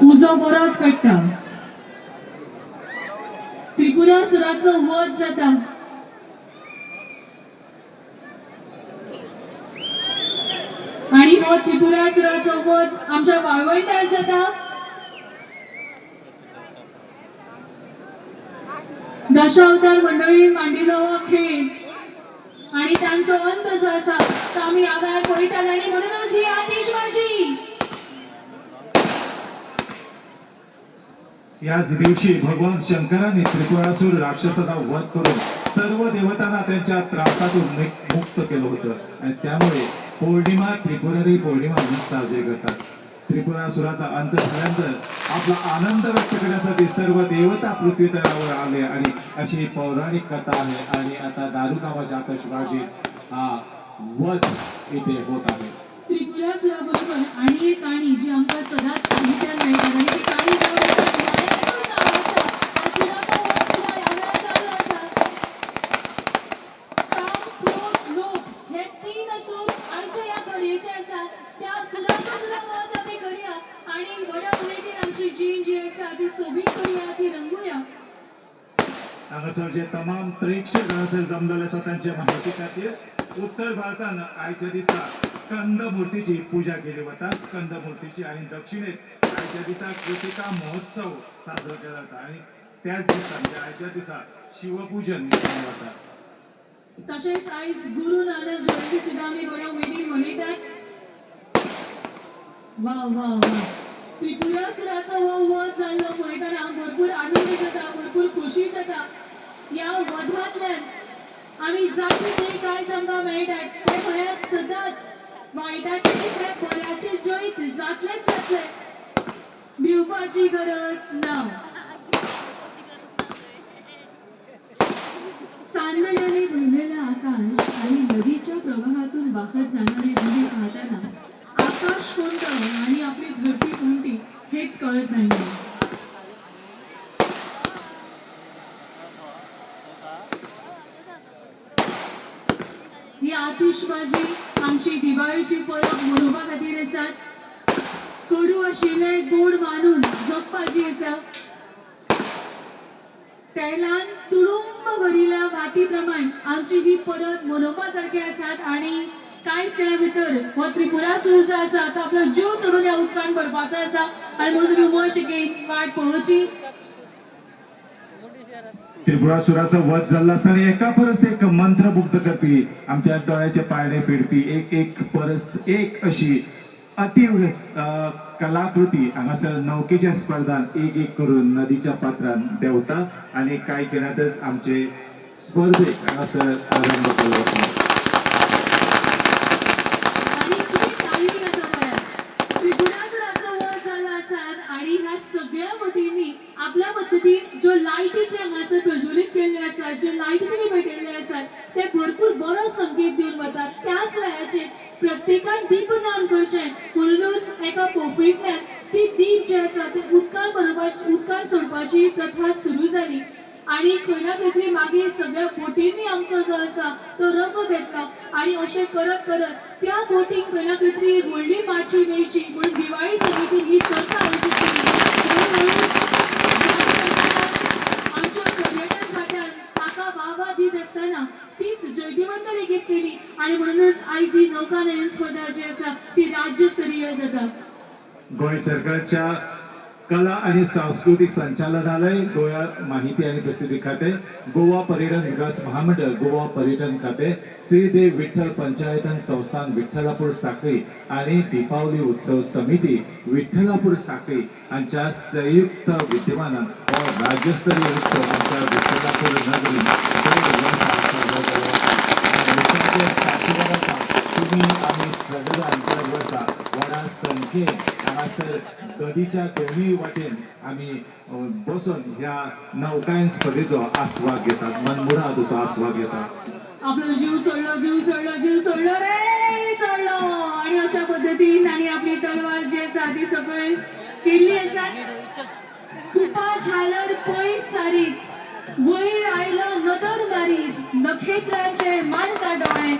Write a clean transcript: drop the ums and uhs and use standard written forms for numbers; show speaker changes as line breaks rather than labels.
उजो बरोच पेट्टा त्रिपुरासुराचो वध जाता आणि हो त्रिपुरासुराचो वध आमच्या वाळवंटार जाता। दशावतार मंडळीन मांडिलो हो खेळ आणि त्यांचो अंत जो आसा तो आमी आगार पळयतात आणि म्हणूनच ही आतिशबाजी।
याच दिवशी भगवान शंकराने त्रिपुरासूर राक्षसाचा वध करून सर्व देवतांना त्यांच्या त्रासातून मुक्त केलं होतं आणि त्यामुळे पौर्णिमा त्रिपुरारी पौर्णिमा म्हणून साजरी करतात। त्रिपुरासुराचा अंत झाल्यानंतर आपला आनंद व्यक्त करण्यासाठी सर्व देवता पृथ्वी तलावर आले आणि अशी पौराणिक कथा आहे। आणि आता दारुकामाच्या आतिषबाजी हा वध इथे होत आहे।
त्रिपुरासुराबरोबर आणि एक काणी जी आमकां सदांच साहित्यात मेळटा आणि ती काणी जावन
हांगासर तमाम प्रेक्षक हांगासर जमलेले आसा त्यांच्या माहिती खातीर उत्तर भारतान आयच्या दिसा स्कंद मूर्तीची पूजा केली वता। स्कंद मूर्तीची आणि दक्षिणेत आयच्या दिसा कृतिका महोत्सव साजरो केला जाता आणि त्याच दिसा म्हणजे आयच्या दिसा शिवपूजन केले वता।
तशेंच आयज गुरु नानक जयंती सुद्दां आमी बऱ्या उमेदीन मनयतात। वा वा वा त्रिपुरासुराचो हो वध जाल्लो पळयतना भरपूर आनंद जाता, भरपूर खोशी जाता। या वधांतल्यान आमी जाणटी ते कांयच आमकां मेळटात ते म्हळ्यार सदांच वायटाचे ते बऱ्याचे जैत जातलेच जातले, भिवपाची गरज ना। चांदण्याने भरलेलं आकाश आणि नदीच्या प्रवाहातून वाहत जाणारे दिवे पाहताना आकाश कोणतं आणि आपली धरती कोणती हेच कळत नाही। ही आतिशबाजी आमची दिवाळीची परब मनोवपा खातीर आसात। कडू आशिल्ले गोड मानून जगपाची आसा। तेलान तुडुंब भरिल्ल्या वाती प्रमाण आमची ही परब मनोवपा सारखी आसात आणि कांयच वेळा भितर हो त्रिपुरासूर जो आसा तो आपलो जीव सोडून ह्या उदकान पडपाचो आसा आणि म्हणून तुमी उमळशिकेन वाट पळोवची।
त्रिपुरासुराचा वध जाल्लो आसा आणि एका परस एक मंत्रमुग्ध करपी आमच्या दोळ्याचे पारणे फेडपी एक परस एक अशी अतीव कलाकृती हांगासर नौकेच्या स्पर्धांत एक करून नदीच्या पात्रांत देंवता आणि कांय क्षणांतच आमचे स्पर्धेक हांगासर आरंभ केलो वता।
सगळ्या वटींनी आपल्या पद्धतीन ज्यो लायटी जे हांगासर प्रज्वलित केल्ले आसात, ज्यो लायटी तुमी भेटयल्ले आसात ते भरपूर बरो संकेत दिवन वतात। त्याच वेळाचेर प्रत्येकान दीपदान करचें म्हणूनच एका पोफळींतल्यान ती दीप जे आसा ते उदकान सोडपाची प्रथा सुरू जाली आणि खंय ना खंय तरी मागीर सगळ्या बोटींनी आमचो जो आसा तो रंग घेतला आणि अशें करत करत त्या बोटीक खंय ना खंय तरी एक व्हडली माची मेळची म्हणून दिवाळी समितीन ही सर्त आयोजीत केली। आमच्या पर्यटन खात्यान ताका वाह दीत आसतना तीच जैतिवंत लेगीत केली आणि म्हणूनच आयज ही नौकानयन स्पर्धा जी आसा ती राज्यस्तरीय जाता।
गोंय सरकारच्या कला आणि सांस्कृतिक संचालनालय, गोवा माहिती आणि प्रसिद्धी खाते, गोवा पर्यटन विकास महामंडळ, गोवा पर्यटन खाते, श्रीदेव विठ्ठल पंचायतन संस्थान विठ्ठलापूर साखळी आणि दीपावली उत्सव समिती विठ्ठलापूर साखळी हांच्या संयुक्त विद्यमानान हो राज्यस्तरीय उत्सव आमच्या विठ्ठलापूर नगरी तुम्ही आम्ही सगळ्यां वर्सा व्हडा संख्येन हांगासर नदीच्या दोन्ही वाटेन आम्ही बसून ह्या नौकायन स्पर्धेचो आस्वाद घेतात, मनमुराद असो आस्वाद घेतात।
आपलो जीव सोडलो रे सोडलो आणि अशा पद्धतीन आणि आपली तलवार जी आसा ती सकयल केल्ली आसा। तुपा झालर पयस सारीत वयर आयलो नदर मारीत नखेत्रांचे माणका डोळे